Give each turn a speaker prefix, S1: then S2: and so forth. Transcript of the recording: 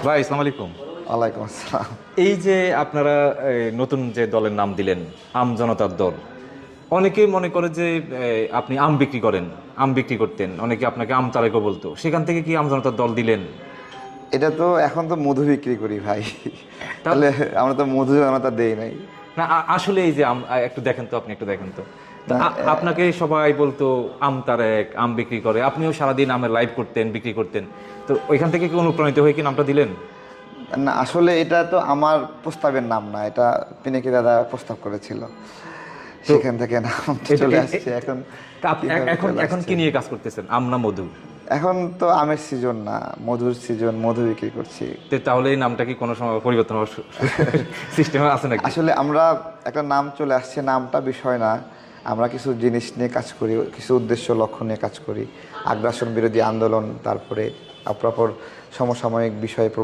S1: ভাই আসসালামু আলাইকুম।
S2: ওয়ালাইকুম আসসালাম।
S1: এই যে আপনারা নতুন যে দলের নাম দিলেন, আম জনতার দল, অনেকে মনে করে যে আপনি আম বিক্রি করেন, আম বিক্রি করতেন, অনেকে আপনাকে আম তারেকও বলতো, সেখান থেকে কি আম জনতার দল দিলেন?
S2: এটা তো এখন তো মধু বিক্রি করি ভাই,
S1: তা
S2: তাহলে আমরা তো মধু জনতা দেই নাই।
S1: না, আসলে এই যে আম, একটু দেখেন তো, আপনি একটু দেখেন তো। তা
S2: না
S1: আপনাকে সবাই বলতো আম তারেক, আম বিক্রি করে, আপনিও সারাদিন আমের লাইভ করতেন, বিক্রি করতেন, তো ওইখান থেকে কি অনুপ্রাণিত হয়ে কি নামটা দিলেন?
S2: না, আসলে এটা তো আমার প্রস্তাবের নাম না, এটা পিনাকি দাদা প্রস্তাব করেছিল,
S1: তো
S2: সেখান থেকে নামটা
S1: এটা
S2: চলে আসছে। এখন
S1: তা
S2: কিভাবে
S1: এখন
S2: চলে
S1: এখন
S2: আসছে,
S1: কি নিয়ে কাজ করতেছেন, আম না মধু?
S2: এখন তো আমের সিজন না, মধুর সিজন, মধু বিক্রি করছি।
S1: তাহলে এই নামটা কি কোনো সময় পরিবর্তন হওয়ার সিস্টেমে আছে নাকি?
S2: আসলে আমরা একটা নাম চলে আসছে, নামটা বিষয় না, আমরা কিছু জিনিস নিয়ে কাজ করি, কিছু উদ্দেশ্য লক্ষ্য নিয়ে কাজ করি। আগ্রাসন বিরোধী আন্দোলন, তারপরে অপরাপর সমসাময়িক বিষয়ে